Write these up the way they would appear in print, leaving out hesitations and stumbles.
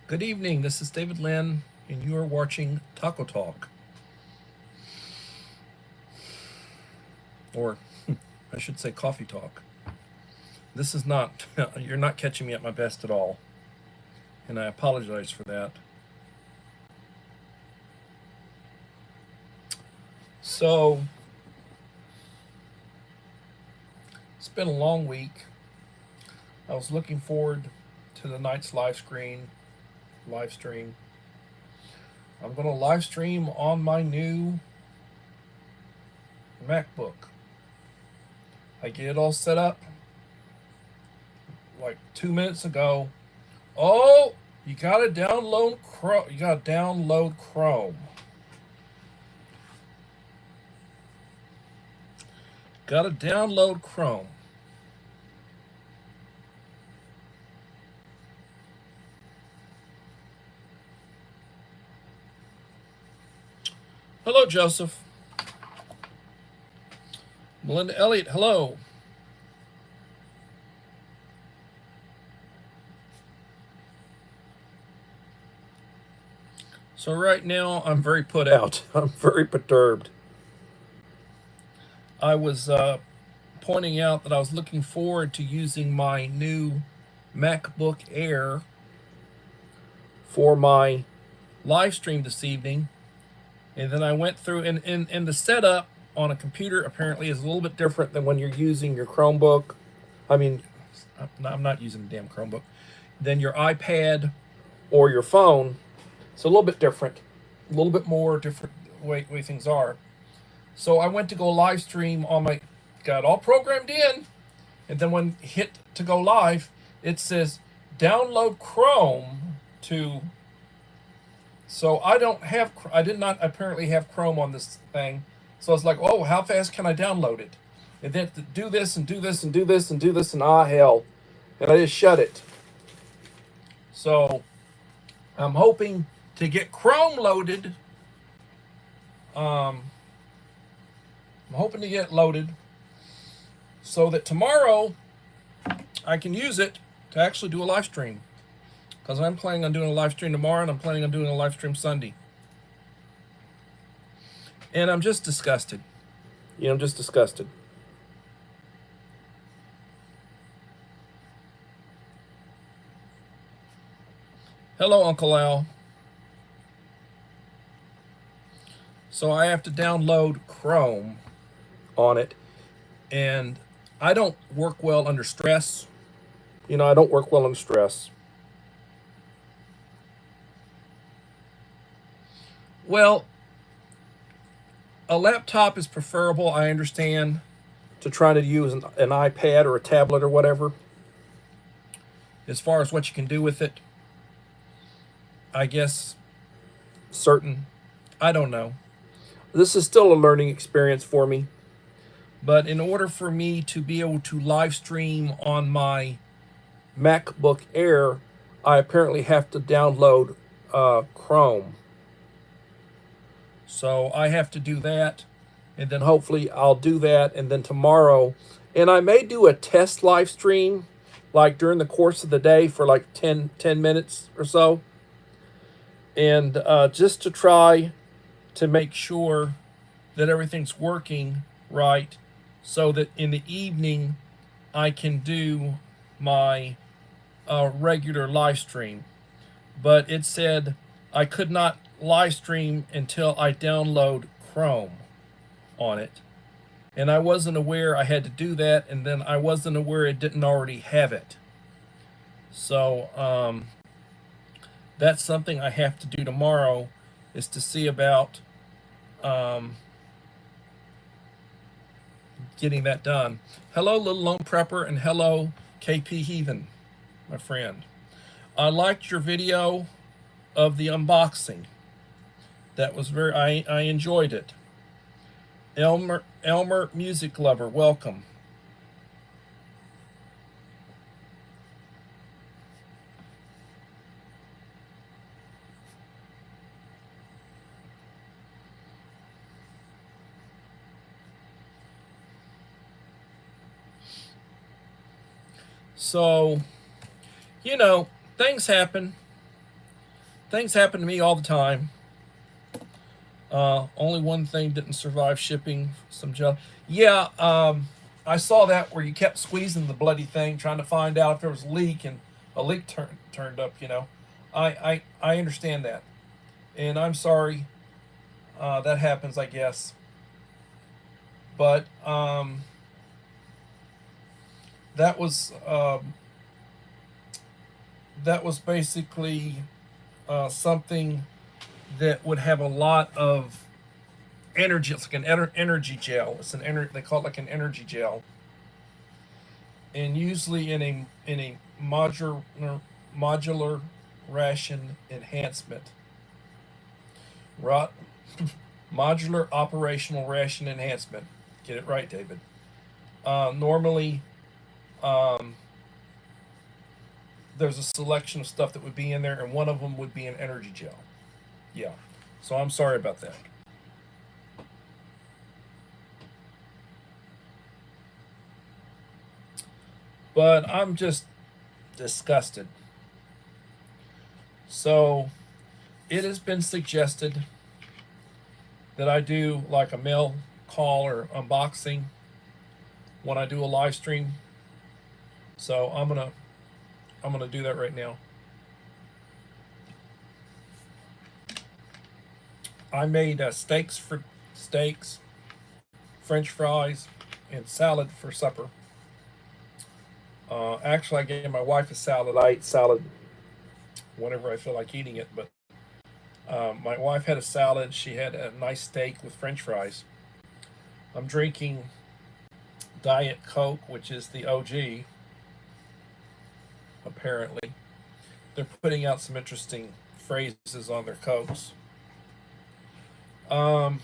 Good evening, this is David Lynn, and you are watching Taco Talk. Or, I should say Coffee Talk. This is not, you're not catching me at my best at all. And I apologize for that. So, it's been a long week. I was looking forward to the night's live stream. I'm going to live stream on my new MacBook. I get it all set up like 2 minutes ago. Oh, you gotta download Chrome. Gotta download Chrome. Hello, Joseph. Melinda Elliott, hello. So right now, I'm very put out. I'm very perturbed. I was pointing out that I was looking forward to using my new MacBook Air for my live stream this evening. And then I went through, and the setup on a computer apparently is a little bit different than when you're using your Chromebook. I mean, I'm not using a damn Chromebook. Than your iPad or your phone. It's a little bit different. A little bit more different way things are. So I went to go live stream on my, got all programmed in. And then when hit to go live, it says download Chrome to. So I did not apparently have Chrome on this thing. So I was like, oh, how fast can I download it? And then to do this and do this and do this and do this and hell. And I just shut it. So I'm hoping to get Chrome loaded. I'm hoping to get it loaded so that tomorrow I can use it to actually do a live stream. Because I'm planning on doing a live stream tomorrow, and I'm planning on doing a live stream Sunday. And I'm just disgusted. I'm just disgusted. Hello, Uncle Al. So I have to download Chrome on it. And I don't work well under stress. I don't work well under stress. Well, a laptop is preferable, I understand, to try to use an iPad or a tablet or whatever. As far as what you can do with it, I guess I don't know. This is still a learning experience for me. But in order for me to be able to live stream on my MacBook Air, I apparently have to download Chrome. So I have to do that, and then hopefully I'll do that, and then tomorrow, and I may do a test live stream, like during the course of the day for like 10 minutes or so, and just to try to make sure that everything's working right, so that in the evening I can do my regular live stream. But it said I could not live stream until I download Chrome on it. And I wasn't aware I had to do that, and then I wasn't aware it didn't already have it. So that's something I have to do tomorrow, is to see about getting that done. Hello, Little Lone Prepper, and hello, KP Heathen, my friend. I liked your video of the unboxing. That was I enjoyed it. Elmer Music Lover, welcome. So, things happen. Things happen to me all the time. Only one thing didn't survive shipping. Some gel. Yeah, I saw that where you kept squeezing the bloody thing, trying to find out if there was a leak, and a leak turned up. I understand that, and I'm sorry that happens. I guess, but that was basically something that would have a lot of energy. It's like an energy gel. They call it like an energy gel, and usually in a modular ration enhancement. Rot Modular operational ration enhancement. Get it right, David. Normally, um, there's a selection of stuff that would be in there, and one of them would be an energy gel. Yeah. So I'm sorry about that. But I'm just disgusted. So it has been suggested that I do like a mail call or unboxing when I do a live stream. So I'm gonna do that right now. I made steaks, French fries, and salad for supper. Actually, I gave my wife a salad. I eat salad whenever I feel like eating it, but my wife had a salad. She had a nice steak with French fries. I'm drinking Diet Coke, which is the OG, apparently. They're putting out some interesting phrases on their Cokes. Um,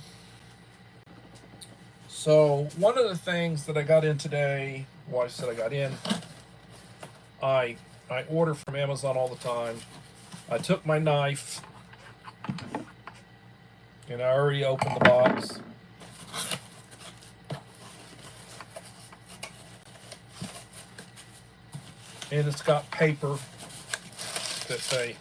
so, one of the things that I got in today, well, I said I got in, I order from Amazon all the time. I took my knife and I already opened the box. And it's got paper that say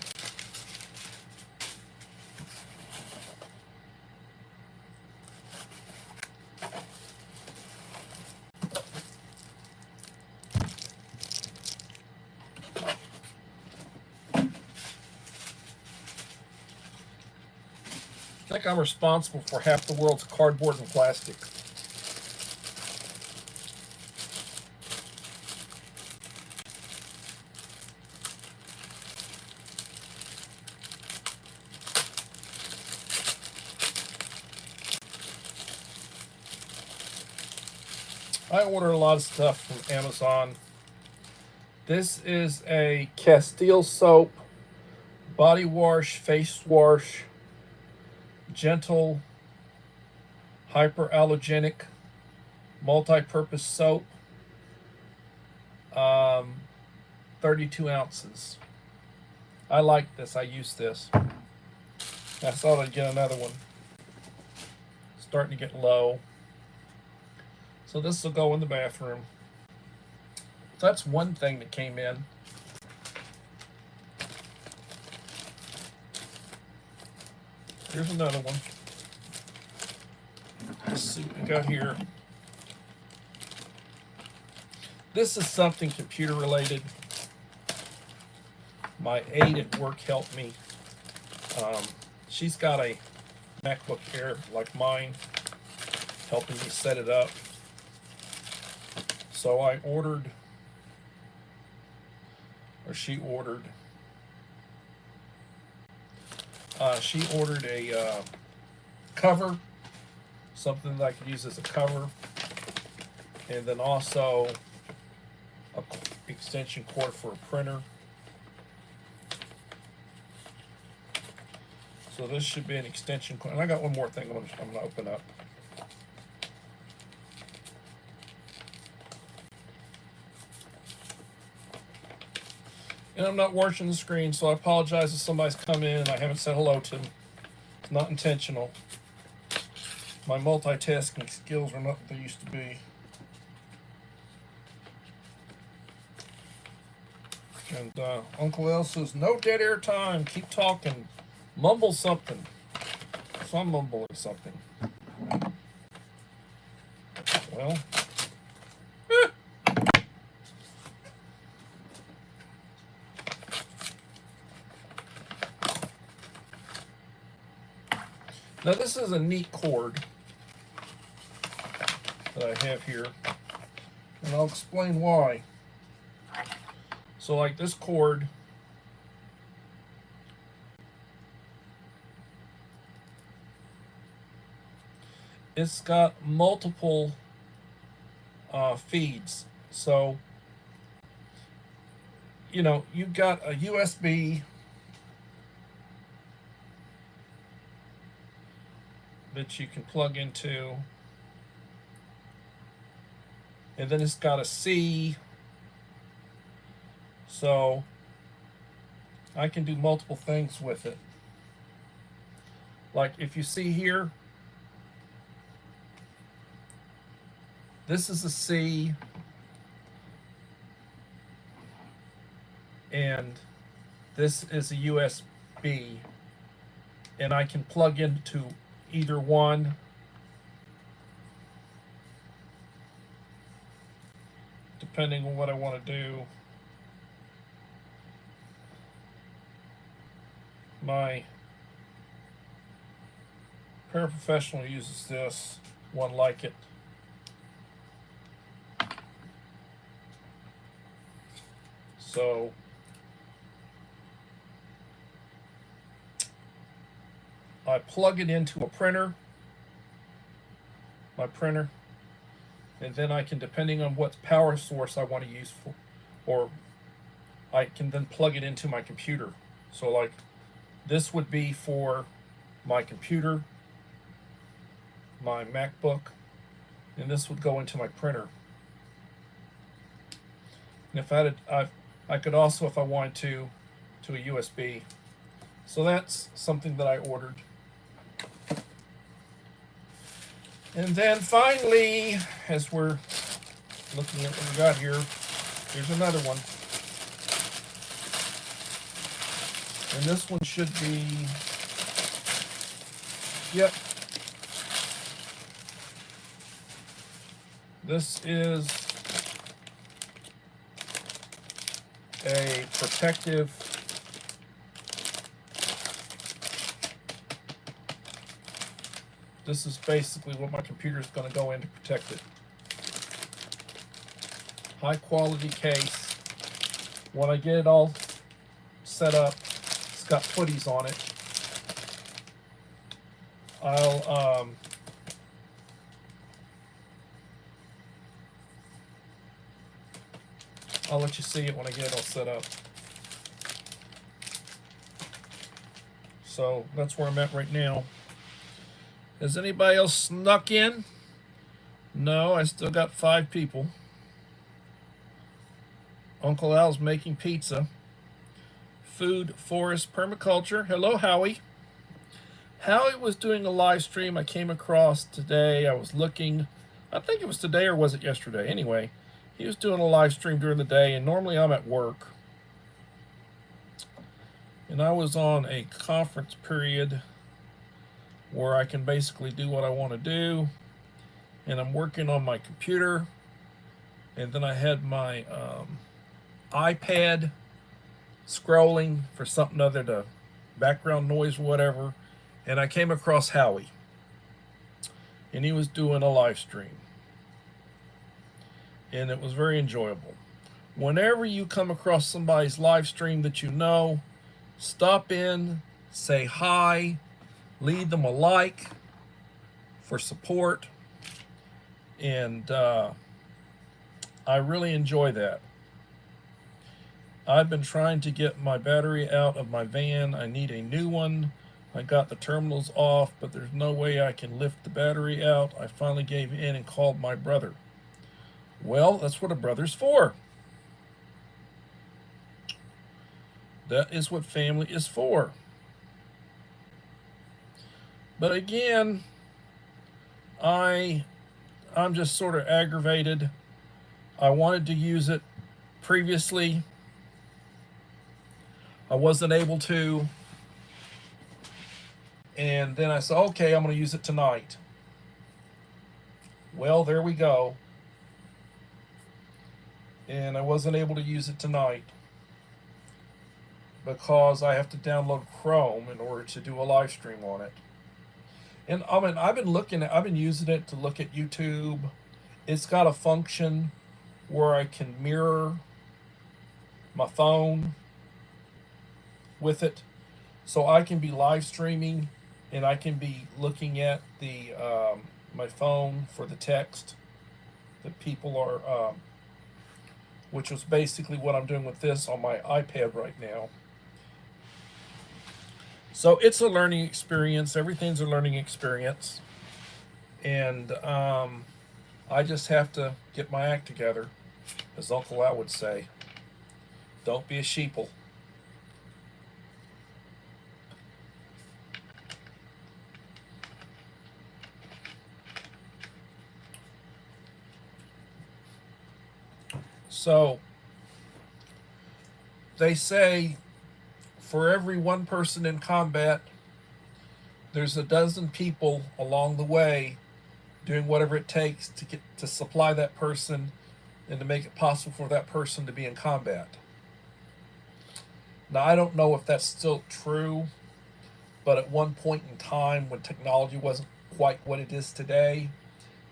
I think I'm responsible for half the world's cardboard and plastic. I order a lot of stuff from Amazon. This is a Castile soap, body wash, face wash, gentle, hyperallergenic, multi-purpose soap. 32 ounces. I like this. I use this. I thought I'd get another one. Starting to get low. So this will go in the bathroom. So that's one thing that came in. Here's another one. Let's see what we got here. This is something computer related. My aide at work helped me. She's got a MacBook Air like mine, helping me set it up. So I ordered, or she ordered a cover, something that I could use as a cover, and then also a extension cord for a printer. So this should be an extension cord. And I got one more thing I'm going to open up. And I'm not watching the screen, so I apologize if somebody's come in and I haven't said hello to them. It's not intentional. My multitasking skills are not what they used to be. And Uncle L says, no dead air time. Keep talking. Mumble something. So I'm mumbling something. Well. Now this is a neat cord that I have here, and I'll explain why. So like this cord, it's got multiple feeds. So, you know, you've got a USB that you can plug into, and then it's got a C, so I can do multiple things with it. Like if you see here, this is a C, and this is a USB, and I can plug into either one. Depending on what I want to do. My paraprofessional uses this, one like it. So I plug it into a printer, my printer, and then I can, depending on what power source I want to use for, or I can then plug it into my computer. So like this would be for my computer, my MacBook, and this would go into my printer. And if I could also, if I wanted to a USB. So that's something that I ordered. And then finally, as we're looking at what we got here, here's another one. And this one should be, yep. This is a protective This is basically what my computer is going to go in to protect it. High quality case. When I get it all set up, it's got putties on it. I'll let you see it when I get it all set up. So that's where I'm at right now. Has anybody else snuck in? No, I still got 5 people. Uncle Al's making pizza. Food Forest Permaculture. Hello, Howie. Howie was doing a live stream I came across today. I was looking, I think it was today or was it yesterday? Anyway, he was doing a live stream during the day, and normally I'm at work. And I was on a conference period where I can basically do what I want to do. And I'm working on my computer. And then I had my iPad scrolling for something other to background noise or whatever. And I came across Howie. And he was doing a live stream. And it was very enjoyable. Whenever you come across somebody's live stream that you know, stop in, say hi, leave them a like for support, and I really enjoy that. I've been trying to get my battery out of my van. I need a new one. I got the terminals off, but there's no way I can lift the battery out. I finally gave in and called my brother. Well, that's what a brother's for. That is what family is for. But again, I'm just sort of aggravated. I wanted to use it previously. I wasn't able to. And then I said, okay, I'm going to use it tonight. Well, there we go. And I wasn't able to use it tonight because I have to download Chrome in order to do a live stream on it. And I mean, I've been using it to look at YouTube. It's got a function where I can mirror my phone with it, so I can be live streaming and I can be looking at the my phone for the text that people are, which was basically what I'm doing with this on my iPad right now. So it's a learning experience. Everything's a learning experience, and I just have to get my act together, as Uncle Al would say. Don't be a sheeple. So they say for every one person in combat, there's a dozen people along the way doing whatever it takes to get to supply that person and to make it possible for that person to be in combat. Now, I don't know if that's still true, but at one point in time when technology wasn't quite what it is today,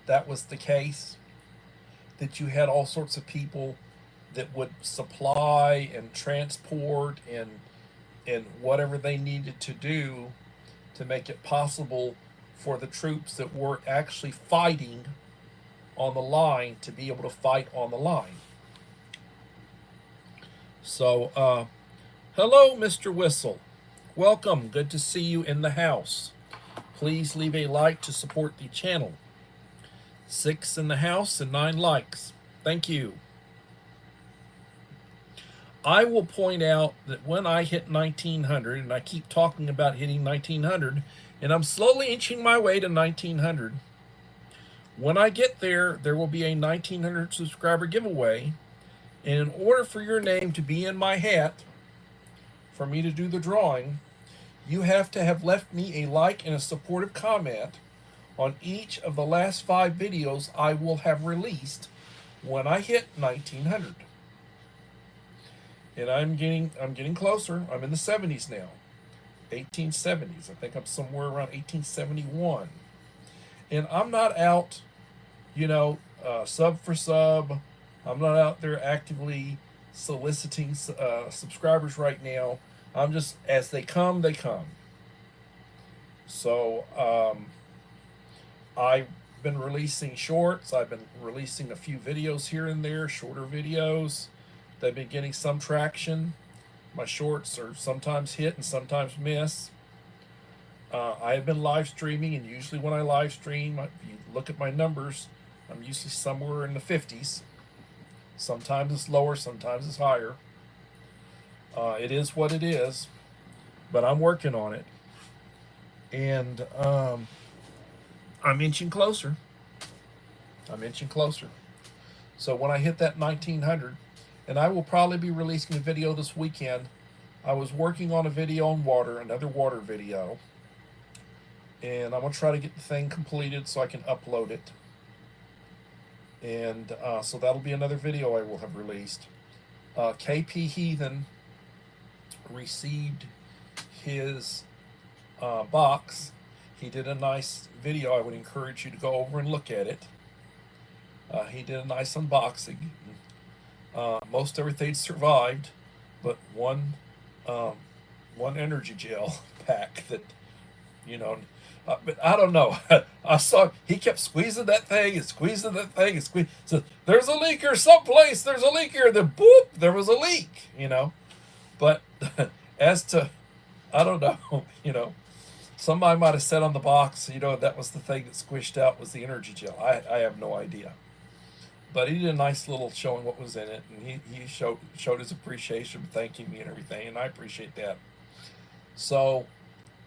that was the case. That you had all sorts of people that would supply and transport and whatever they needed to do to make it possible for the troops that were actually fighting on the line to be able to fight on the line. So, hello, Mr. Whistle. Welcome. Good to see you in the house. Please leave a like to support the channel. 6 in the house and 9 likes. Thank you. I will point out that when I hit 1900, and I keep talking about hitting 1900, and I'm slowly inching my way to 1900. When I get there, there will be a 1900 subscriber giveaway. And in order for your name to be in my hat, for me to do the drawing, you have to have left me a like and a supportive comment on each of the last 5 videos I will have released when I hit 1900. And I'm getting closer. I'm in the 70s now. 1870s. I think I'm somewhere around 1871. And I'm not out, sub for sub. I'm not out there actively soliciting subscribers right now. I'm just, as they come, they come. So, I've been releasing shorts. I've been releasing a few videos here and there, shorter videos. They've been getting some traction. My shorts are sometimes hit and sometimes miss. I have been live streaming, and usually when I live stream, if you look at my numbers, I'm usually somewhere in the 50s. Sometimes it's lower, sometimes it's higher. It is what it is, but I'm working on it. And I'm inching closer. I'm inching closer. So when I hit that 1900, and I will probably be releasing a video this weekend. I was working on a video on water, another water video. And I'm going to try to get the thing completed so I can upload it. And so that'll be another video I will have released. KP Heathen received his box. He did a nice video. I would encourage you to go over and look at it. He did a nice unboxing. Most everything survived, but one energy gel pack that, but I don't know. I saw he kept squeezing that thing and squeezing that thing and squeezing. So there's a leak here someplace. There's a leak here. Then boop, there was a leak. But as to, I don't know. Somebody might have said on the box, that was the thing that squished out was the energy gel. I have no idea. But he did a nice little showing what was in it, and he showed his appreciation, thanking me and everything, and I appreciate that. So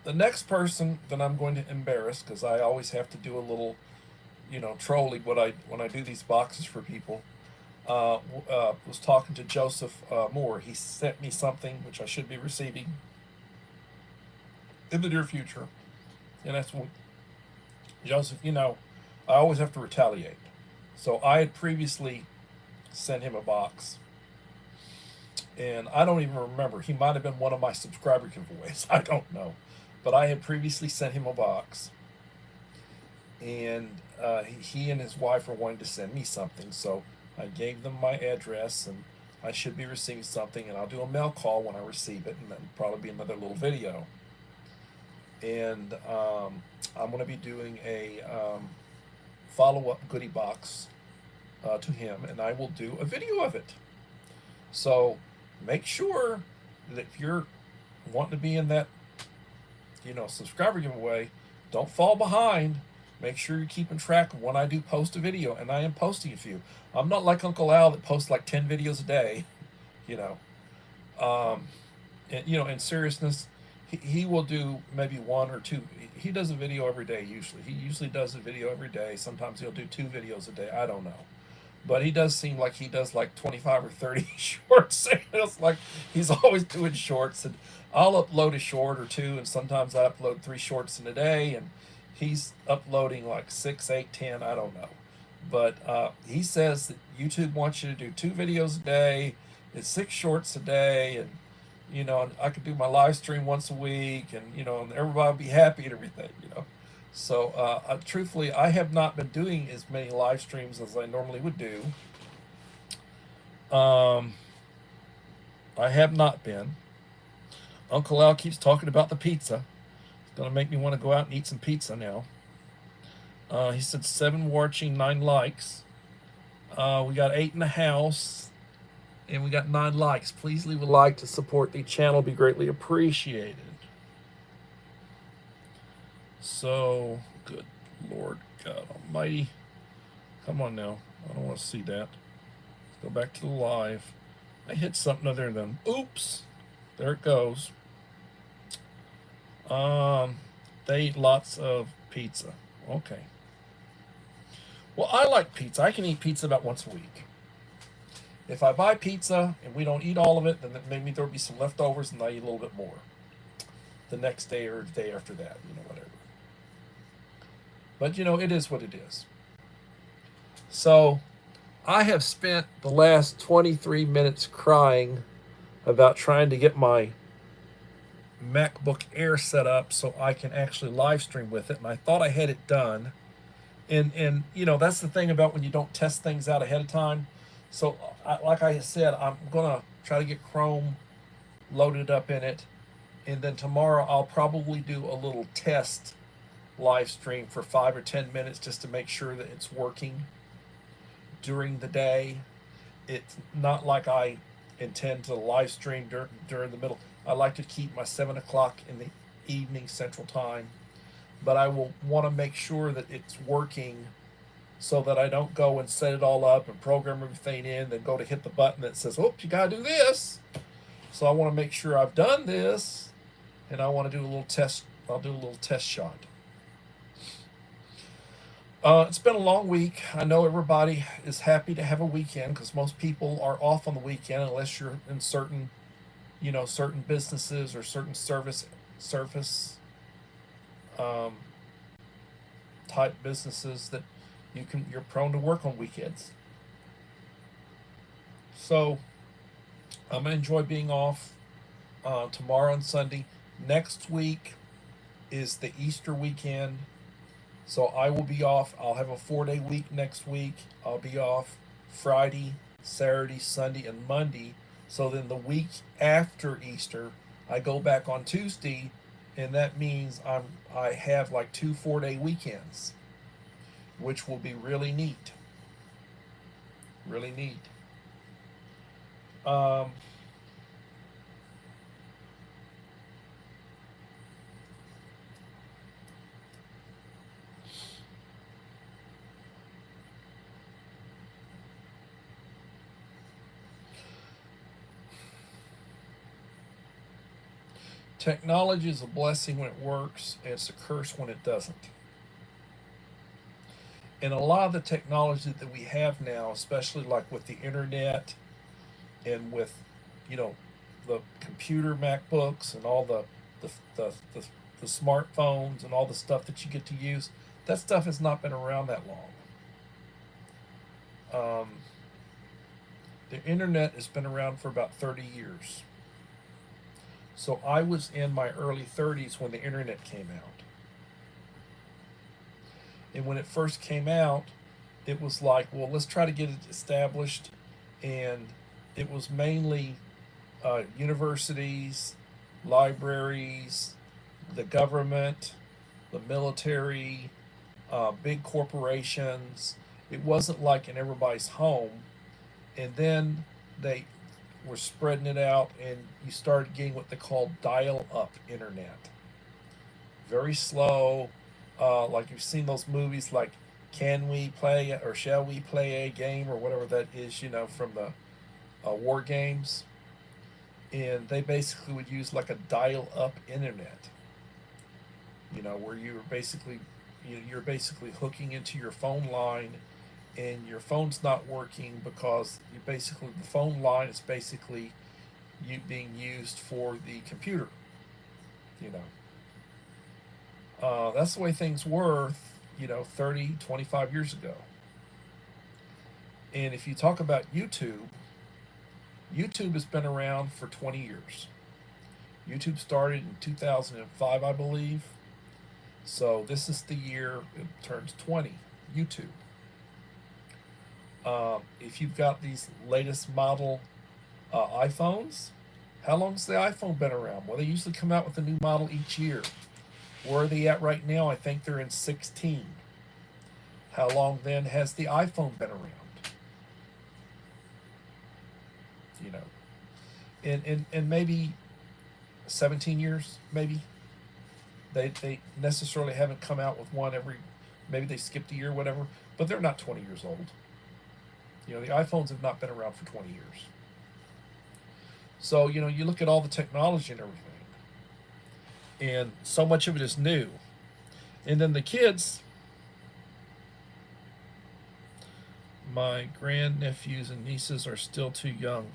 the next person that I'm going to embarrass, because I always have to do a little, trolling when I do these boxes for people, was talking to Joseph Moore. He sent me something which I should be receiving in the near future. And that's what, Joseph, I always have to retaliate. So I had previously sent him a box. And I don't even remember. He might have been one of my subscriber giveaways. I don't know. But I had previously sent him a box. And he and his wife were wanting to send me something. So I gave them my address, and I should be receiving something. And I'll do a mail call when I receive it. And that'll probably be another little video. And I'm going to be doing a follow-up goodie box to him. And I will do a video of it. So make sure that if you're wanting to be in that, subscriber giveaway, don't fall behind. Make sure you're keeping track of when I do post a video, and I am posting a few. I'm not like Uncle Al that posts like 10 videos a day, And, in seriousness, he will do maybe one or two. He does a video every day usually. He usually does a video every day. Sometimes he'll do 2 videos a day. I don't know. But he does seem like he does like 25 or 30 shorts. It's like he's always doing shorts. And I'll upload a short or 2, and sometimes I upload 3 shorts in a day. And he's uploading like 6, 8, 10. I don't know. But he says that YouTube wants you to do 2 videos a day. It's 6 shorts a day. And, I could do my live stream once a week. And, and everybody will be happy and everything, So, truthfully, I have not been doing as many live streams as I normally would do. I have not been. Uncle Al keeps talking about the pizza. It's going to make me want to go out and eat some pizza now. He said 7 watching, 9 likes. We got 8 in the house, and we got 9 likes. Please leave a like to support the channel. Be greatly appreciated. So, good Lord God Almighty. Come on now. I don't want to see that. Let's go back to the live. I hit something other than, oops. There it goes. They eat lots of pizza. Okay. Well, I like pizza. I can eat pizza about once a week. If I buy pizza and we don't eat all of it, then maybe there'll be some leftovers and I eat a little bit more the next day or the day after that, whatever. But, it is what it is. So, I have spent the last 23 minutes crying about trying to get my MacBook Air set up so I can actually live stream with it. And I thought I had it done. And that's the thing about when you don't test things out ahead of time. So, like I said, I'm going to try to get Chrome loaded up in it. And then tomorrow I'll probably do a little test live stream for 5 or 10 minutes just to make sure that it's working during the day. It's not like I intend to live stream during the middle. I like to keep my 7 o'clock in the evening Central Time, but I will want to make sure that it's working so that I don't go and set it all up and program everything in, then go to hit the button that says, "Oops, you gotta do this." So I want to make sure I've done this, and I want to do a little test. I'll do a little test shot. It's been a long week. I know everybody is happy to have a weekend because most people are off on the weekend unless you're in certain businesses or certain service type businesses that you're prone to work on weekends. So I'm gonna enjoy being off tomorrow and Sunday. Next week is the Easter weekend. So I will be off. I'll have a 4-day week next week. I'll be off Friday, Saturday, Sunday, and Monday. So then the week after Easter, I go back on Tuesday, and that means I have like 2 4-day weekends, which will be really neat. Really neat. Technology is a blessing when it works, and it's a curse when it doesn't. And a lot of the technology that we have now, especially like with the internet and with, the computer MacBooks and all the the smartphones and all the stuff that you get to use, that stuff has not been around that long. The internet has been around for about 30 years. So I was in my early 30s when the internet came out. And when it first came out, it was like, well, let's try to get it established. And it was mainly universities, libraries, the government, the military, big corporations. It wasn't like in everybody's home. And then they were spreading it out, and you started getting what they call dial-up internet. Very slow, like you've seen those movies like Can We Play or Shall We Play a Game or whatever that is, from the war games. And they basically would use like a dial-up internet, where you're basically hooking into your phone line, and your phone's not working because the phone line is basically being used for the computer. That's the way things were 30, 25 years ago. And if you talk about YouTube has been around for 20 years. YouTube started in 2005, I believe. So this is the year it turns 20, YouTube. If you've got these latest model iPhones, how long has the iPhone been around? Well, they usually come out with a new model each year. Where are they at right now? I think they're in 16. How long then has the iPhone been around? And maybe 17 years, maybe. They necessarily haven't come out with one maybe they skipped a year, whatever, but they're not 20 years old. The iPhones have not been around for 20 years. So, you look at all the technology and everything, and so much of it is new. And then the kids, my grandnephews and nieces are still too young.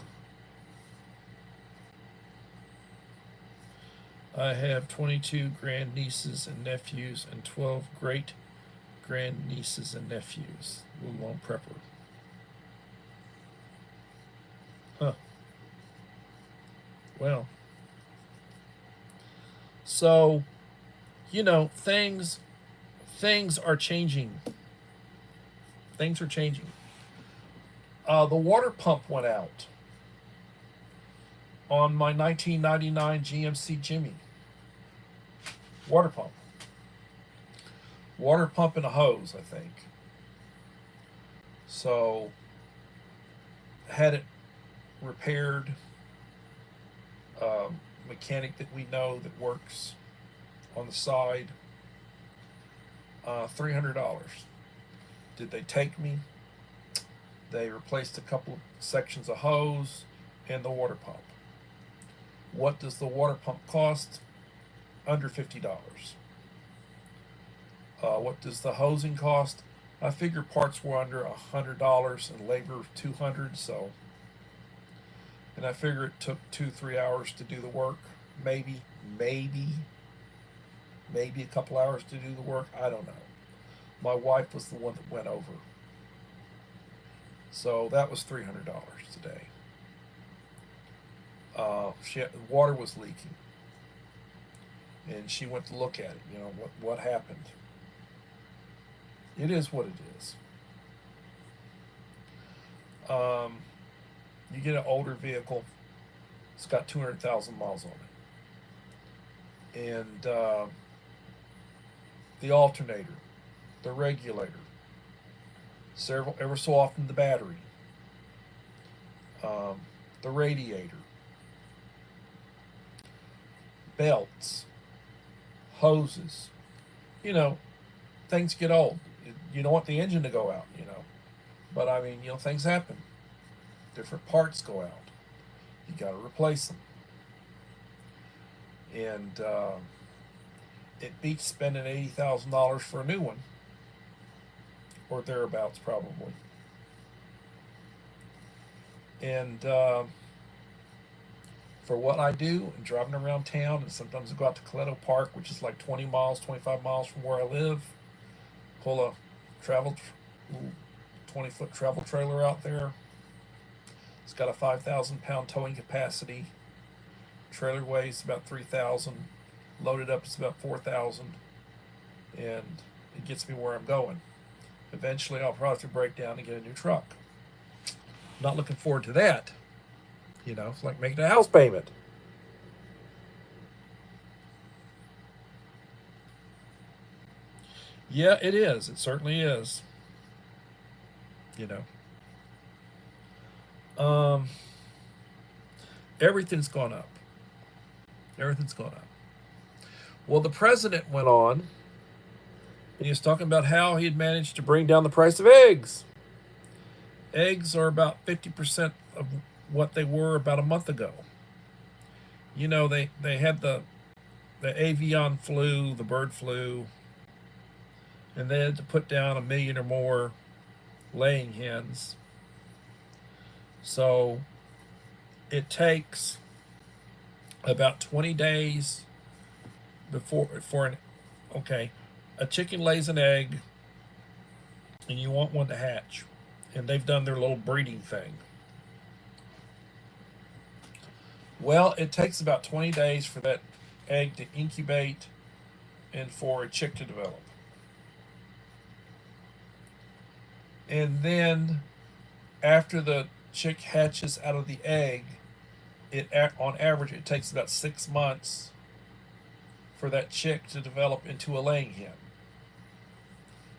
I have 22 grandnieces and nephews and 12 great grandnieces and nephews. Little long prepper. Huh. Well. So, things are changing. Things are changing. The water pump went out on my 1999 GMC Jimmy. Water pump. Water pump and a hose, I think. So, had it repaired. Mechanic that we know that works on the side. $300. Did they take me? They replaced a couple of sections of hose and the water pump. What does the water pump cost? Under $50. What does the hosing cost? I figure parts were under $100 and labor $200. So, and I figure it took 2-3 hours to do the work. Maybe a couple hours to do the work. I don't know. My wife was the one that went over. So that was $300 today. Water was leaking, and she went to look at it. What happened. It is what it is. You get an older vehicle, it's got 200,000 miles on it. And the alternator, the regulator, ever so often the battery, the radiator, belts, hoses, things get old. You don't want the engine to go out, But things happen. Different parts go out. You got to replace them. And it beats spending $80,000 for a new one, or thereabouts probably. And for what I do and driving around town, and sometimes I go out to Coletto Park, which is like 20 miles, 25 miles from where I live. Pull a travel 20-foot travel trailer out there. It's got a 5,000-pound towing capacity. Trailer weighs about 3,000. Loaded up is about 4,000, and it gets me where I'm going. Eventually, I'll probably have to break down and get a new truck. Not looking forward to that. You know, it's like making a house payment. Yeah, it is. It certainly is. You know, everything's gone up. Everything's gone up. Well, the president went on, and he was talking about how he had managed to bring down the price of eggs. Eggs are about 50% of what they were about a month ago. You know, they had the avian flu, the bird flu, and they had to put down 1 million or more laying hens. So it takes about 20 days okay, a chicken lays an egg and you want one to hatch, and they've done their little breeding thing. Well, it takes about 20 days for that egg to incubate and for a chick to develop. And then after the chick hatches out of the egg, on average it takes about 6 months for that chick to develop into a laying hen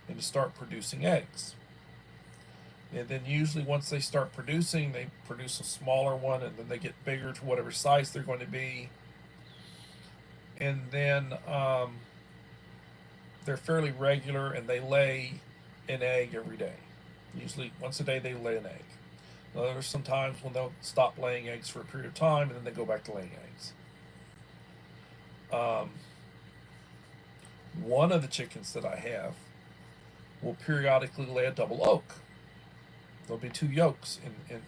and to start producing eggs. And then usually once they start producing, they produce a smaller one, and then they get bigger to whatever size they're going to be. And then they're fairly regular, and they lay an egg every day. Usually once a day they lay an egg. Now, there's some times when they'll stop laying eggs for a period of time, and then they go back to laying eggs. One of the chickens that I have will periodically lay a double oak. There'll be 2 yolks in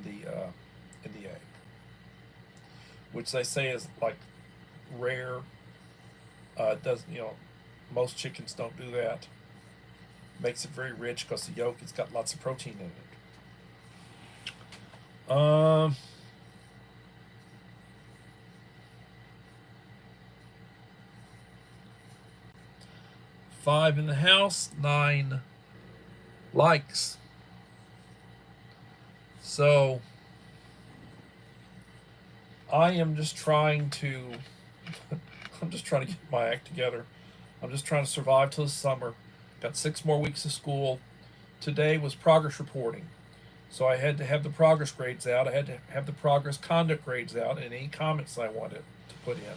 the egg, which they say is like rare. Doesn't most chickens don't do that. Makes it very rich because the yolk, it's got lots of protein in it. 5 in the house, 9 likes. So I am just trying to I'm just trying to get my act together. I'm just trying to survive till the summer. Got 6 more weeks of school. Today was progress reporting. So I had to have the progress grades out. I had to have the progress conduct grades out and any comments I wanted to put in.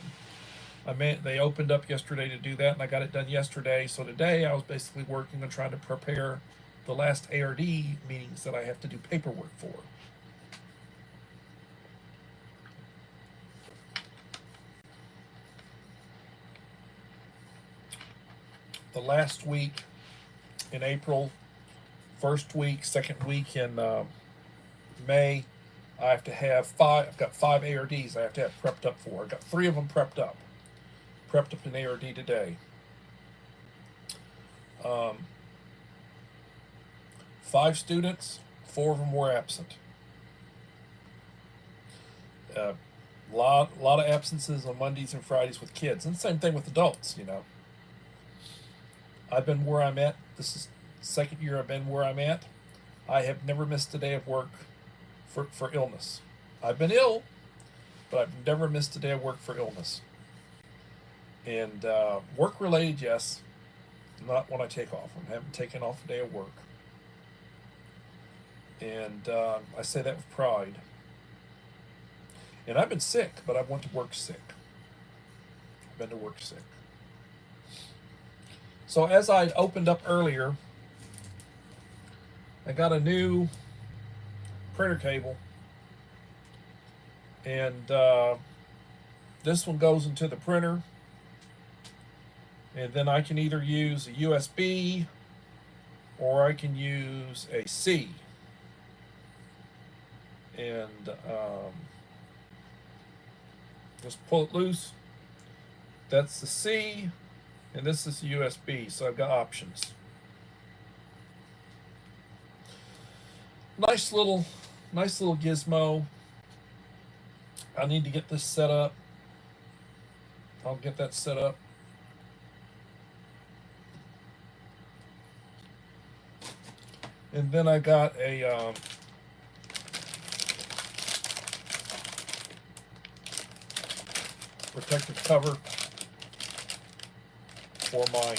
They opened up yesterday to do that, and I got it done yesterday. So today I was basically working on trying to prepare the last ARD meetings that I have to do paperwork for. The last week in April, first week, second week in May, I have to have 5. I've got 5 ARDs I have to have prepped up for. I've got 3 of them prepped up. Prepped up an ARD today. 5 students, 4 of them were absent. Lot of absences on Mondays and Fridays with kids, and the same thing with adults. I've been where I'm at. This is the second year I've been where I'm at. I have never missed a day of work for illness. I've been ill, but I've never missed a day of work for illness. And work-related, yes, not when I take off. I haven't taken off a day of work. And I say that with pride. And I've been sick, but I went to work sick. I've been to work sick. So as I opened up earlier, I got a new printer cable. And this one goes into the printer. And then I can either use a USB or I can use a C. And Just pull it loose. That's the C, and this is the USB, so I've got options. Nice little gizmo. I need to get this set up. I'll get that set up. And then I got a protective cover for my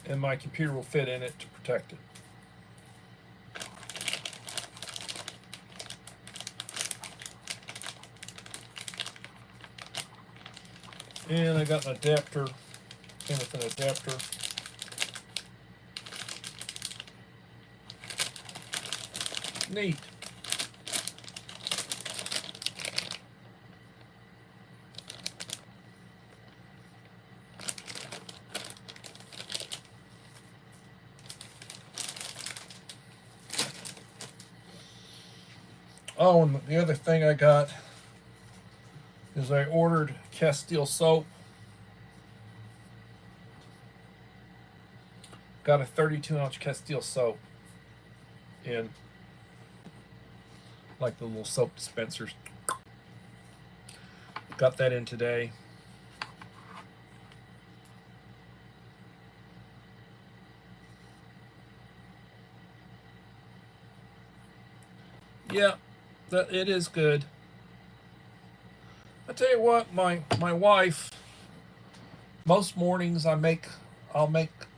and my computer will fit in it to protect it. And I got an adapter. Came with an adapter. Neat. Oh, and the other thing I got is I ordered Castile soap. Got a 32-ounce Castile soap in like the little soap dispensers. Got that in today. Yeah, that it is good. I tell you what, my wife, most mornings I'll make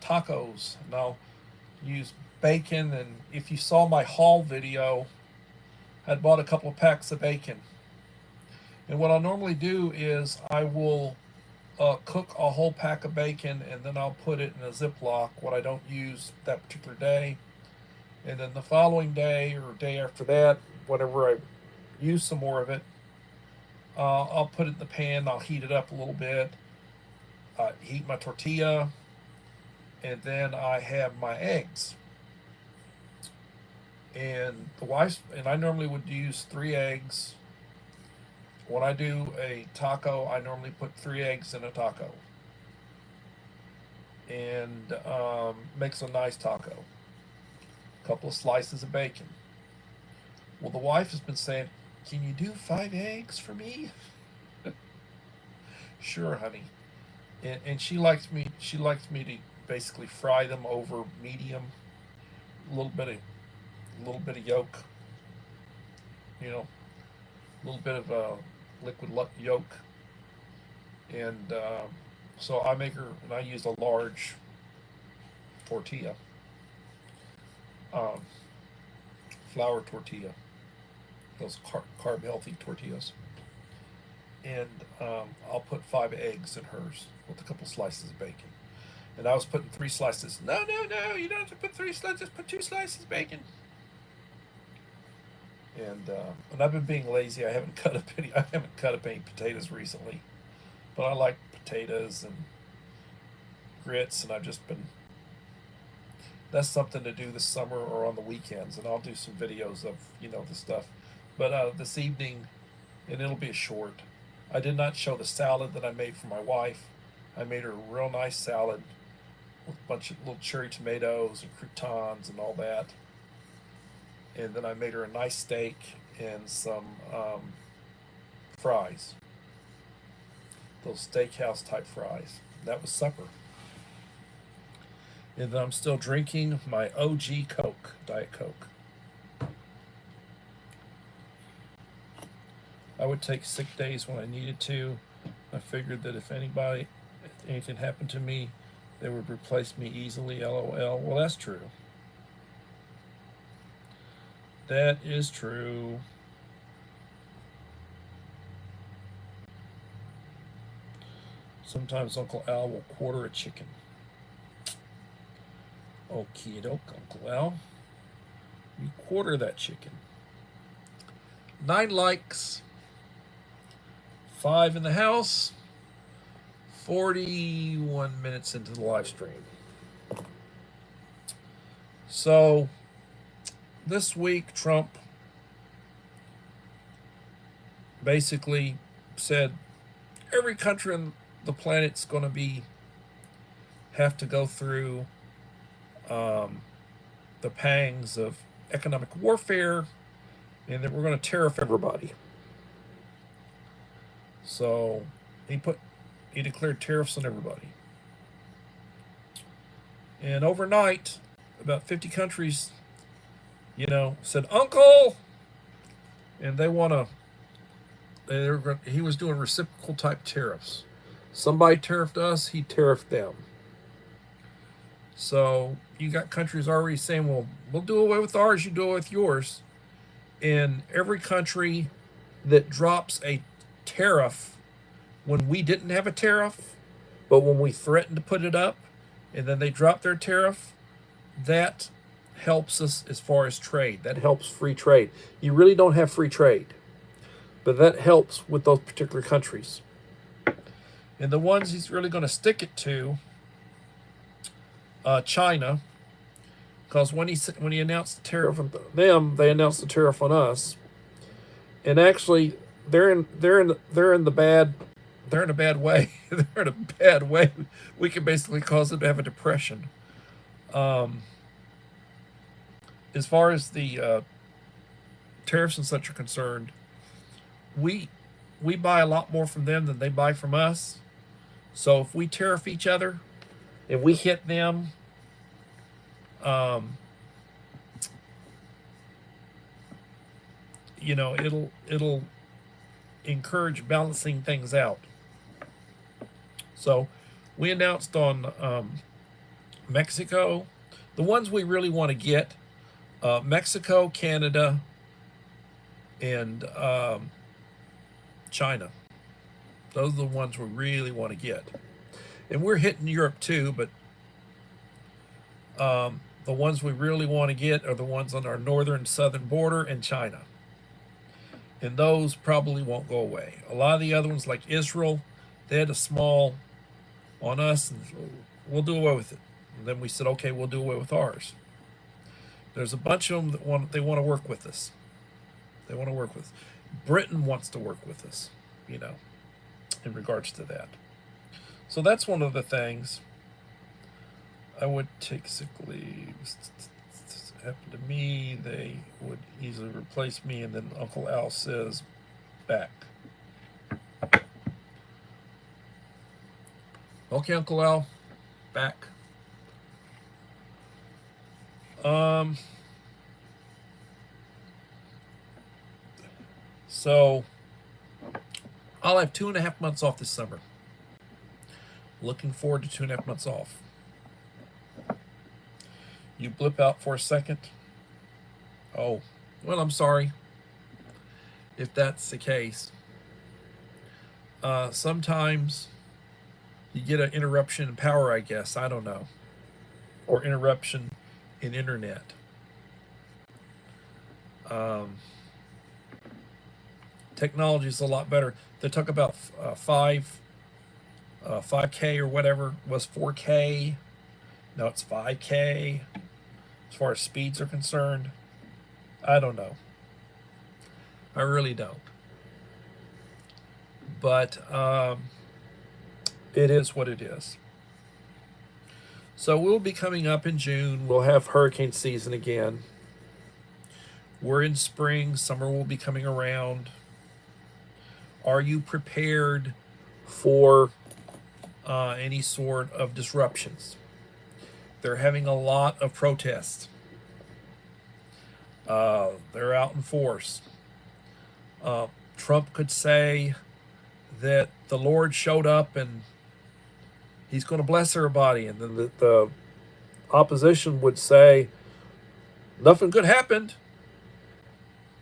tacos, and I'll use bacon. And if you saw my haul video, I'd bought a couple of packs of bacon. And what I'll normally do is I will cook a whole pack of bacon, and then I'll put it in a Ziploc, what I don't use that particular day. And then the following day or day after that, whenever I use some more of it, I'll put it in the pan. I'll heat it up a little bit. Heat my tortilla, and then I have my eggs. And I normally would use 3 eggs. When I do a taco, I normally put 3 eggs in a taco, and makes a nice taco. A couple of slices of bacon. Well, the wife has been saying, "Can you do 5 eggs for me?" Sure, honey. And she likes me. She likes me to basically fry them over medium, a little bit of yolk, you know, a little bit of liquid yolk, and so I make her, and I use a large tortilla, um, flour tortilla, those carb healthy tortillas, and I'll put 5 eggs in hers with a couple slices of bacon. And I was putting 3 slices. No, you don't have to put 3 slices. Just put 2 slices of bacon. And I've been being lazy. I haven't cut up any potatoes recently, but I like potatoes and grits, and I've just been. That's something to do this summer or on the weekends, and I'll do some videos of the stuff. But this evening, and it'll be a short. I did not show the salad that I made for my wife. I made her a real nice salad with a bunch of little cherry tomatoes and croutons and all that. And then I made her a nice steak and some fries, those steakhouse type fries. That was supper. And then I'm still drinking my OG Coke, Diet Coke. I would take sick days when I needed to. I figured that if anything happened to me, they would replace me easily, LOL. Well, that's true. That is true. Sometimes Uncle Al will quarter a chicken. Okie doke, Uncle Al. You quarter that chicken. 9 likes, 5 in the house, 41 minutes into the live stream. So, this week, Trump basically said every country on the planet's going to have to go through the pangs of economic warfare, and that we're going to tariff everybody. So he declared tariffs on everybody. And overnight, about 50 countries, said, "Uncle," and he was doing reciprocal type tariffs. Somebody tariffed us, he tariffed them. So you got countries already saying, well, we'll do away with ours, you do away with yours. And every country that drops a tariff when we didn't have a tariff, but when we threatened to put it up, and then they drop their tariff, that helps us as far as trade. That helps free trade. You really don't have free trade, but that helps with those particular countries. And the ones he's really going to stick it to, China, because when he announced the tariff on them, they announced the tariff on us, and actually they're in a bad way. They're in a bad way. We can basically cause them to have a depression. As far as the tariffs and such are concerned, we buy a lot more from them than they buy from us. So if we tariff each other, if we hit them, it'll encourage balancing things out. So we announced on Mexico, the ones we really want to get, Mexico, Canada, and China. Those are the ones we really want to get. And we're hitting Europe too, but the ones we really want to get are the ones on our northern southern border and China. And those probably won't go away. A lot of the other ones, like Israel, they had a small on us, and we'll do away with it. And then we said, okay, we'll do away with ours. There's a bunch of them that want to work with us. They want to work with us. Britain wants to work with us, in regards to that. So that's one of the things. I would take sick leave. Happened to me, they would easily replace me, and then Uncle Al says, back. Okay, Uncle Al, back. So I'll have 2.5 months off this summer. Looking forward to 2.5 months off. You blip out for a second. Oh, well, I'm sorry if that's the case. Sometimes you get an interruption in power, I guess. I don't know. Or interruption in internet. Technology is a lot better. They talk about 5K or whatever was 4K. Now it's 5K. As far as speeds are concerned, I don't know. I really don't. But it is what it is. So we'll be coming up in June. We'll have hurricane season again. We're in spring. Summer will be coming around. Are you prepared for any sort of disruptions? They're having a lot of protests. They're out in force. Trump could say that the Lord showed up and he's going to bless everybody. And then the opposition would say, nothing good happened.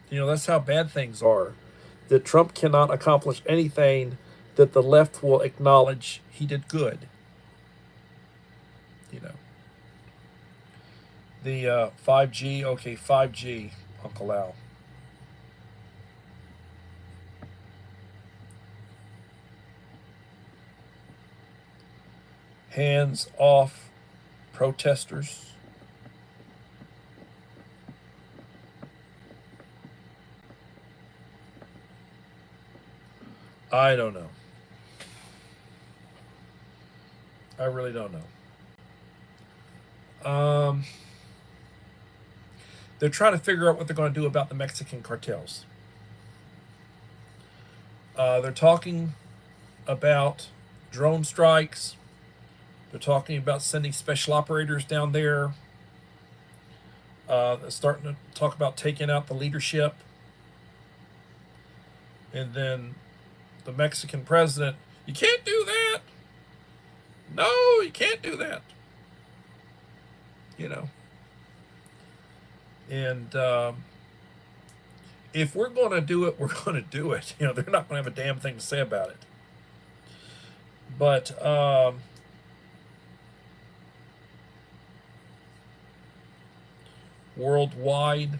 That's how bad things are. That Trump cannot accomplish anything that the left will acknowledge he did good. The 5G, okay, 5G, Uncle Al. Hands off protesters. I don't know. I really don't know. They're trying to figure out what they're going to do about the Mexican cartels. They're talking about drone strikes. They're talking about sending special operators down there. Starting to talk about taking out the leadership. And then the Mexican president, you can't do that. No, you can't do that. You know. And if we're going to do it, we're going to do it. You know, they're not going to have a damn thing to say about it. But worldwide,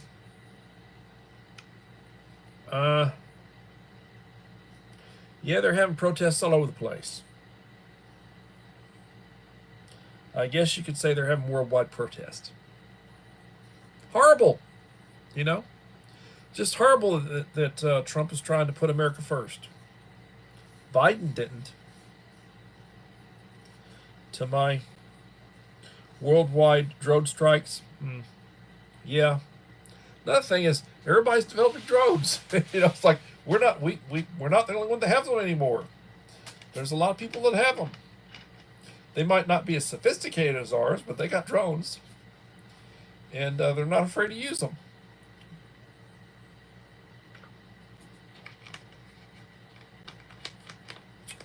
yeah, they're having protests all over the place. I guess you could say they're having worldwide protests. Horrible, you know? Just horrible that Trump is trying to put America first. Biden didn't. To my worldwide drone strikes, yeah. Another thing is everybody's developing drones. You know, it's like we're not the only one that have them anymore. There's a lot of people that have them. They might not be as sophisticated as ours, but they got drones, and they're not afraid to use them.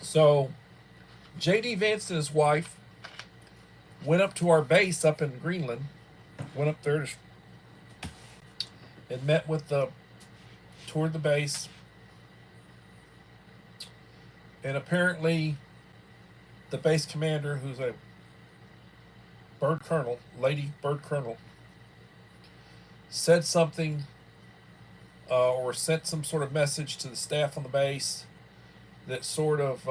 So, J.D. Vance and his wife went up to our base up in Greenland, went up there and met with toured the base, and apparently the base commander, who's a bird colonel, lady bird colonel, said something or sent some sort of message to the staff on the base that sort of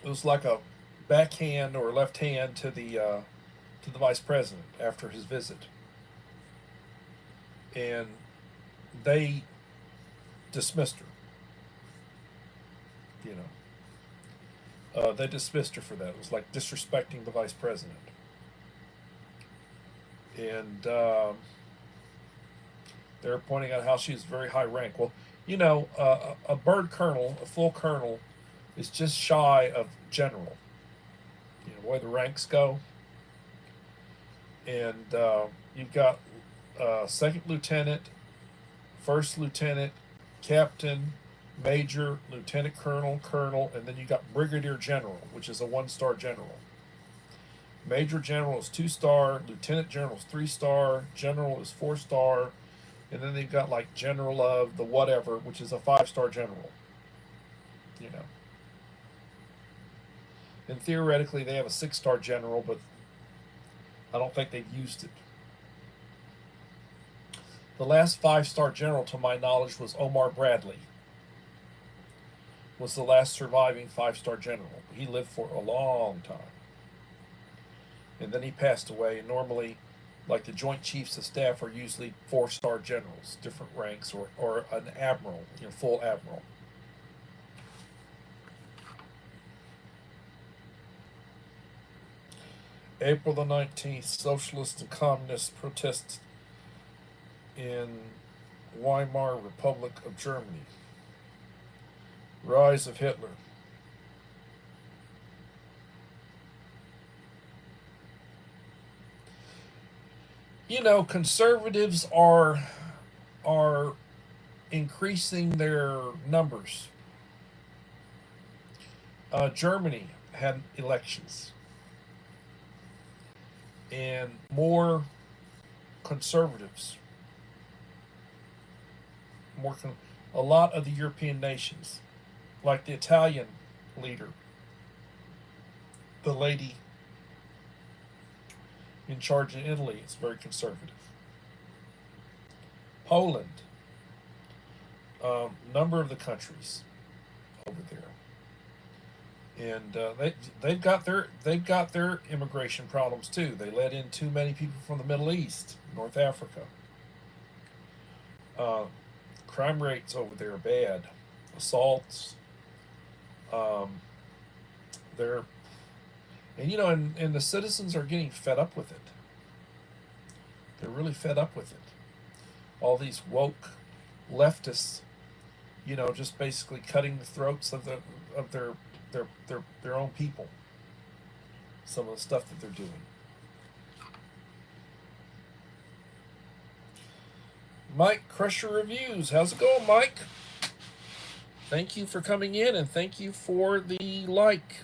it was like a backhand or left hand to the vice president after his visit, and they dismissed her. You know, they dismissed her for that. It was like disrespecting the vice president, and they're pointing out how she's very high rank. Well, you know, a bird colonel, a full colonel, is just shy of general. You know, where the ranks go. And you've got second lieutenant, first lieutenant, captain, major, lieutenant colonel, colonel, and then you got brigadier general, which is a 1-star general. Major general is 2-star, lieutenant general is 3-star, general is 4-star, and then they've got like general of the whatever, which is a 5-star general. You know. And theoretically, they have a 6-star general, but I don't think they've used it. The last 5-star general, to my knowledge, was Omar Bradley. Was the last surviving 5-star general. He lived for a long time. And then he passed away. And normally, like the Joint Chiefs of Staff are usually 4-star generals, different ranks, or an admiral, you know, full admiral. April the 19th, socialists and communists protest in Weimar Republic of Germany. Rise of Hitler. You know, conservatives are increasing their numbers. Germany had elections, and more conservatives, a lot of the European nations, like the Italian leader, the lady in charge in Italy is very conservative. Poland, number of the countries over there, and they've got their immigration problems too. They let in too many people from the Middle East, North Africa. Uh, Crime rates over there are bad, assaults. Um, they're and the citizens are getting fed up with it. They're really fed up with it. All these woke leftists, just basically cutting the throats of their own people. Some of the stuff that they're doing. Mike Crusher Reviews. How's it going, Mike? Thank you for coming in and thank you for the like.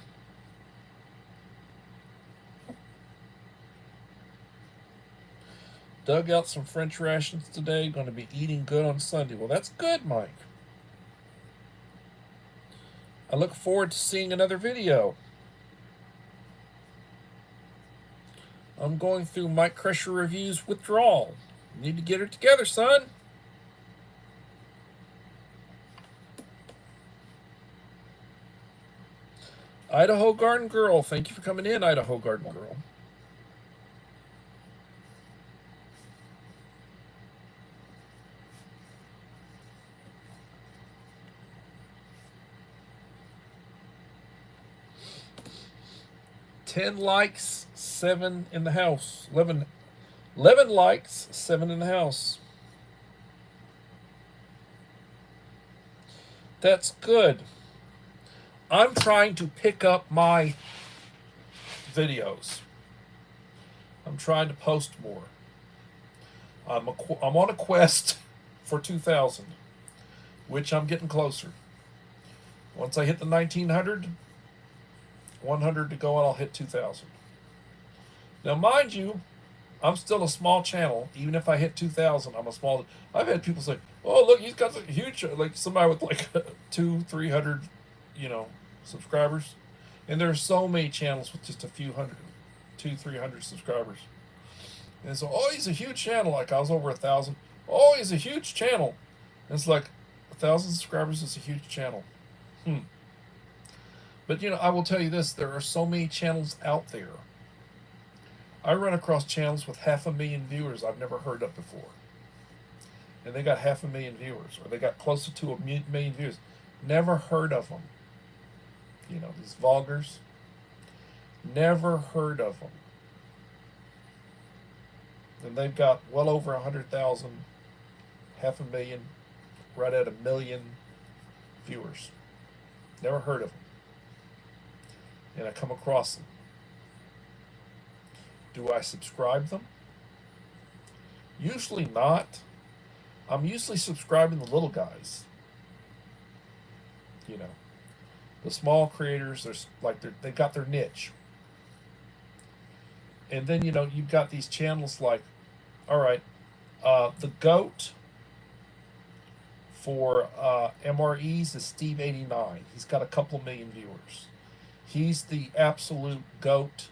Dug out some French rations today. Going to be eating good on Sunday. Well, that's good, Mike. I look forward to seeing another video. I'm going through Mike Crusher Reviews withdrawal. Need to get her together, son. Idaho Garden Girl. Thank you for coming in, Idaho Garden Girl. Ten likes, 7 in the house. 11 likes, 7 in the house. That's good. I'm trying to pick up my videos. I'm trying to post more. I'm on a quest for 2,000, which I'm getting closer. Once I hit the 1,900, 100 to go, and I'll hit 2,000. Now, mind you, I'm still a small channel. Even if I hit 2,000, I'm a small. I've had people say, "Oh, look, he's got a huge," like somebody with like 200-300, subscribers. And there are so many channels with just a few hundred, 200-300 subscribers. And so, oh, he's a huge channel. Like I was over 1,000. Oh, he's a huge channel. And it's like 1,000 subscribers is a huge channel. But I will tell you this: there are so many channels out there. I run across channels with 500,000 viewers I've never heard of before. And they got 500,000 viewers, or they got closer to 1,000,000 viewers. Never heard of them. These vloggers. Never heard of them. And they've got well over 100,000, 500,000, right at 1,000,000 viewers. Never heard of them. And I come across them. Do I subscribe them? Usually not. I'm usually subscribing the little guys. The small creators, they've got their niche. And then, you've got these channels like, all right, the GOAT for MREs is Steve89. He's got a couple million viewers. He's the absolute GOAT,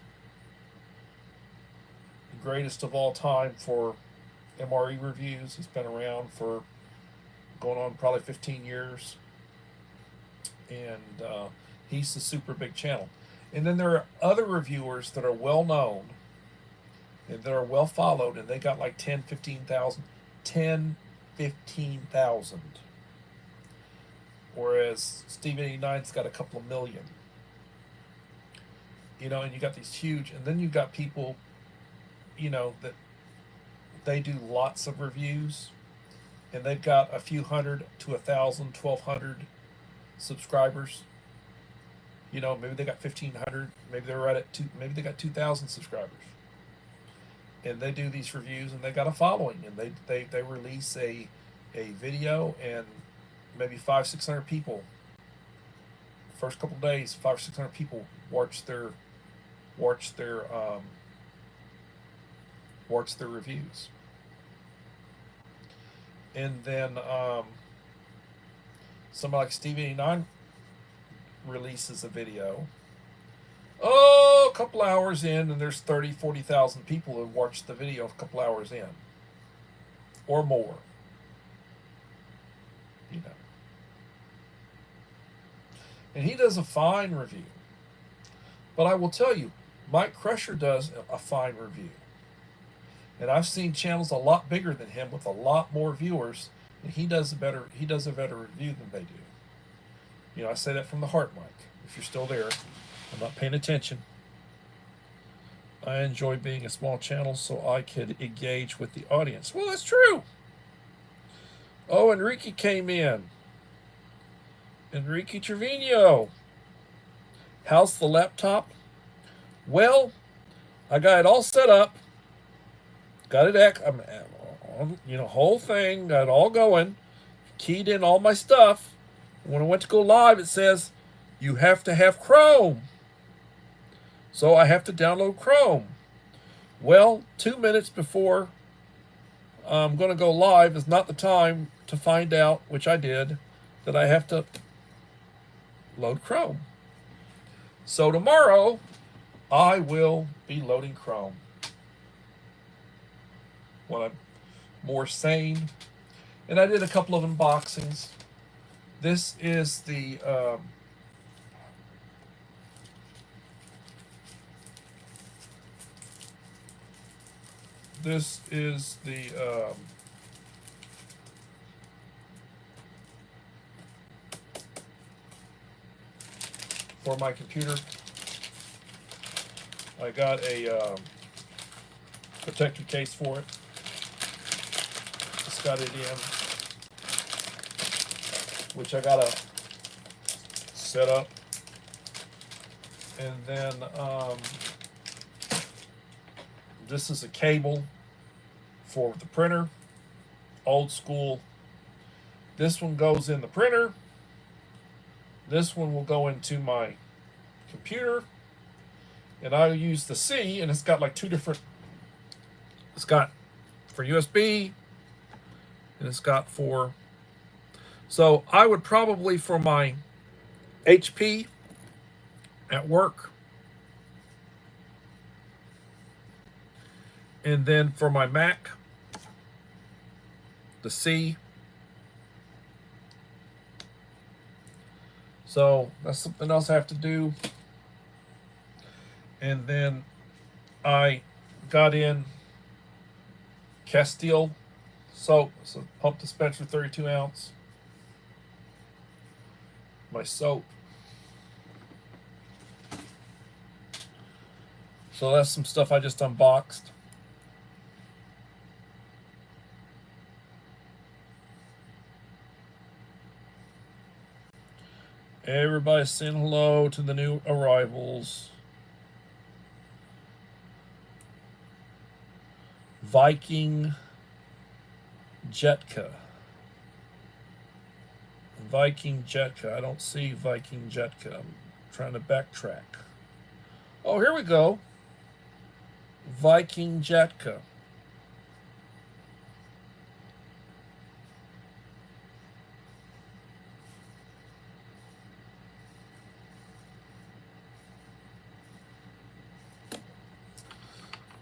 the greatest of all time for MRE reviews. He's been around for going on probably 15 years. And he's a super big channel. And then there are other reviewers that are well known and that are well followed, and they got like 10, 15,000. 10, 15,000. Whereas Steve89's got a couple of million. And you got these huge, and then you've got people, that they do lots of reviews, and they've got a few hundred to 1,000, 1,200 subscribers. Maybe they got 1,500, maybe they're right at maybe they got 2,000 subscribers. And they do these reviews, and they got a following, and they release a video, and maybe 500-600 people. First couple days, 500-600 people watch their reviews. And then somebody like Steve89 releases a video, Oh, a couple hours in, and there's 30, 40,000 people who watched the video a couple hours in, or more. You know, and he does a fine review. But I will tell you, Mike Crusher does a fine review, and I've seen channels a lot bigger than him with a lot more viewers, and he does a better review than they do. You know, I say that from the heart, Mike. If you're still there, I'm not paying attention. I enjoy being a small channel so I could engage with the audience. Well, that's true. Oh, Enrique came in. Enrique Trevino. How's the laptop? Well, I got it all set up. Got it, whole thing. Got it all going. Keyed in all my stuff. When I went to go live, it says, you have to have Chrome. So I have to download Chrome. Well, 2 minutes before I'm going to go live is not the time to find out, which I did, that I have to load Chrome. So tomorrow, I will be loading Chrome when I'm more sane. And I did a couple of unboxings. This is the for my computer. I got a protector case for it. Just got it in, which I gotta set up, and then this is a cable for the printer, old school. This one goes in the printer. This one will go into my computer, and I'll use the C, and it's got like two different, it's got for USB, and it's got for, so I would probably, for my HP at work, and then for my Mac, the C. So that's something else I have to do. And then I got in Castile soap, so pump dispenser, 32 ounce. My soap. So that's some stuff I just unboxed. Everybody's saying hello to the new arrivals. Viking Jetka. Viking Jetka. I don't see Viking Jetka. I'm trying to backtrack. Oh, here we go. Viking Jetka.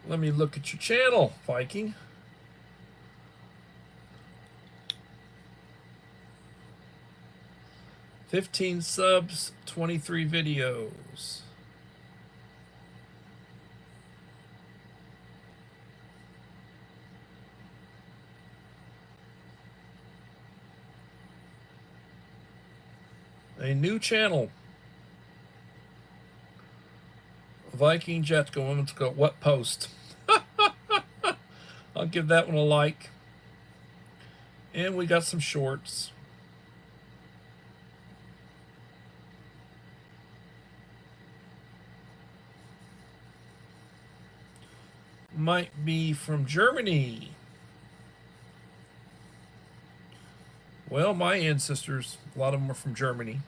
Let me look at your channel, Viking. $15 subs, 23 videos. A new channel. Viking Jetka. Women's go. What post? I'll give that one a like. And we got some shorts. Might be from Germany. Well, my ancestors, a lot of them are from Germany.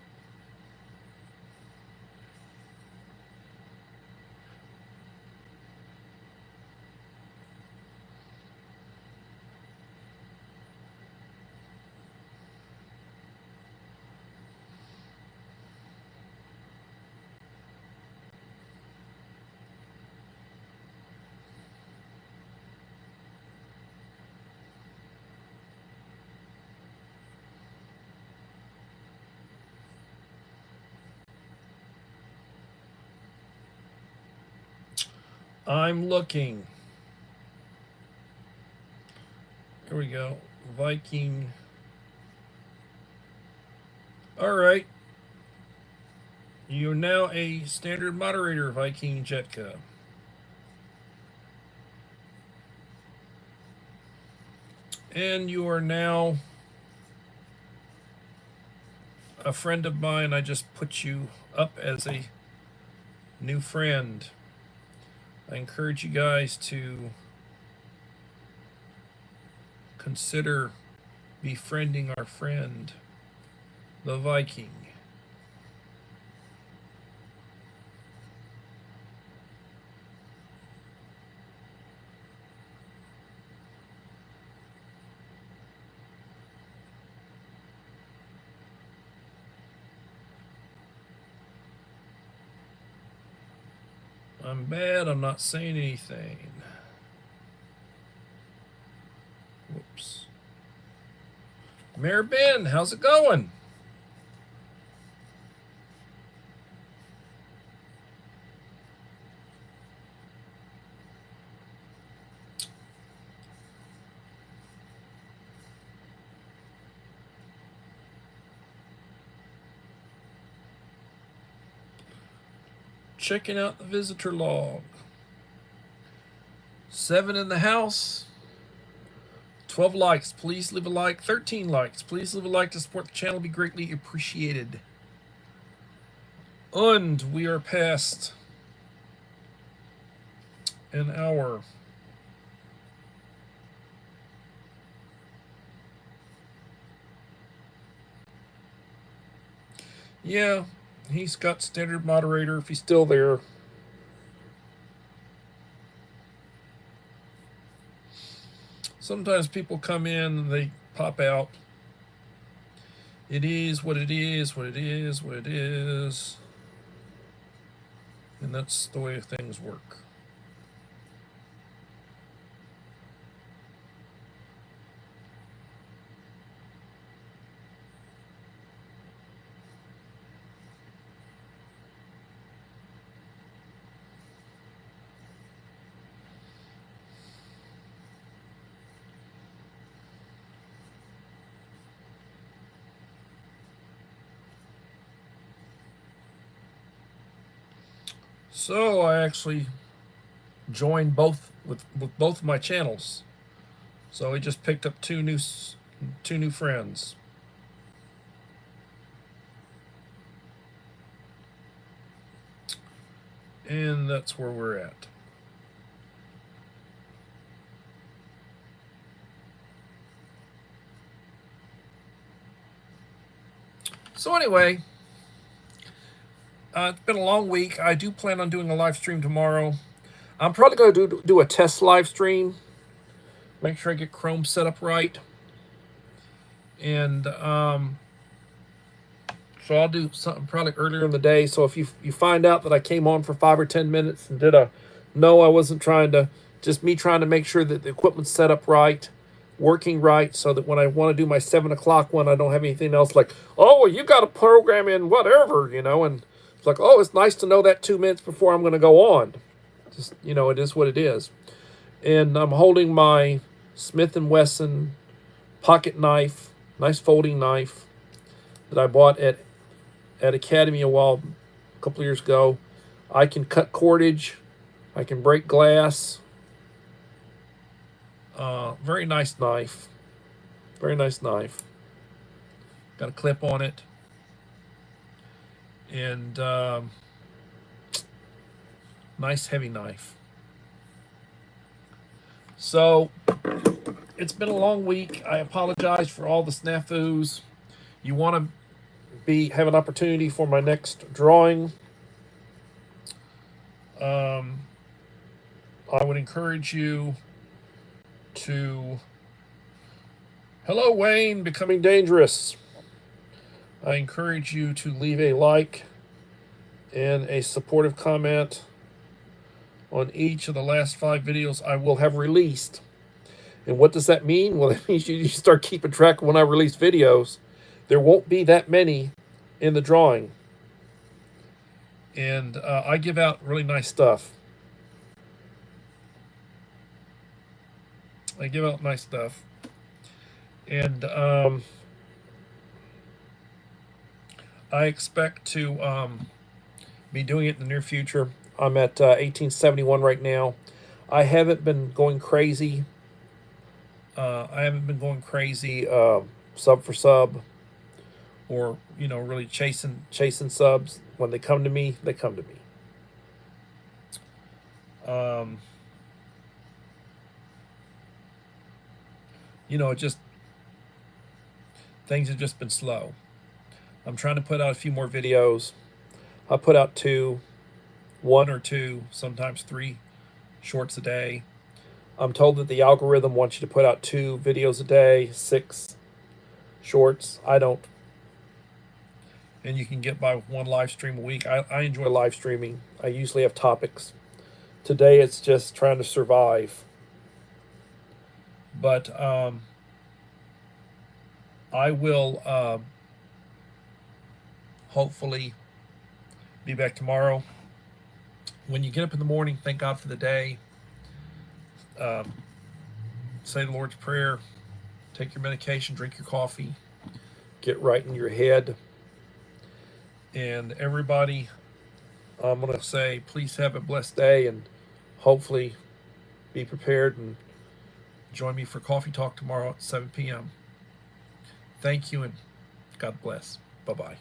I'm looking. Here we go. Viking. All right. You're now a standard moderator, Viking Jetka. And you are now a friend of mine. I just put you up as a new friend. I encourage you guys to consider befriending our friend, the Viking. I'm bad, I'm not saying anything. Whoops. Mayor Ben, how's it going? Checking out the visitor log. 7 in the house. 12 likes. Please leave a like. 13 likes. Please leave a like to support the channel. Be greatly appreciated. And we are past an hour. Yeah, he's got standard moderator if he's still there. Sometimes people come in and they pop out. It is what it is, what it is, what it is. And that's the way things work. So I actually joined both with both of my channels. So we just picked up two new friends. And that's where we're at. So anyway, it's been a long week. I do plan on doing a live stream tomorrow. I'm probably going to do a test live stream. Make sure I get Chrome set up right. And so I'll do something probably earlier in the day. So if you find out that I came on for 5 or 10 minutes and did a no, I wasn't trying to, just me trying to make sure that the equipment's set up right, working right, so that when I want to do my 7 o'clock one, I don't have anything else like, oh, well, you got to program in whatever, you know, and it's like, oh, it's nice to know that 2 minutes before I'm going to go on. Just, you know, it is what it is. And I'm holding my Smith & Wesson pocket knife, nice folding knife that I bought at Academy a couple years ago. I can cut cordage. I can break glass. Very nice knife. Very nice knife. Got a clip on it. And nice heavy knife. So it's been a long week. I apologize for all the snafus. You want to have an opportunity for my next drawing. I would encourage you to... Hello, Wayne, Becoming Dangerous. I encourage you to leave a like and a supportive comment on each of the last 5 videos I will have released. And what does that mean? Well, it means you start keeping track of when I release videos. There won't be that many in the drawing. And I give out really nice stuff. I give out nice stuff. And I expect to be doing it in the near future. I'm at 1871 right now. I haven't been going crazy. Sub for sub, or really chasing subs. When they come to me, they come to me. Just things have just been slow. I'm trying to put out a few more videos. I put out one or two, sometimes 3 shorts a day. I'm told that the algorithm wants you to put out 2 videos a day, 6 shorts. I don't. And you can get by with 1 live stream a week. I enjoy live streaming. I usually have topics. Today it's just trying to survive. But I will hopefully be back tomorrow. When you get up in the morning, thank God for the day. Say the Lord's Prayer. Take your medication. Drink your coffee. Get right in your head. And everybody, I'm going to say, please have a blessed day, and hopefully be prepared and join me for Coffee Talk tomorrow at 7 p.m. Thank you, and God bless. Bye-bye.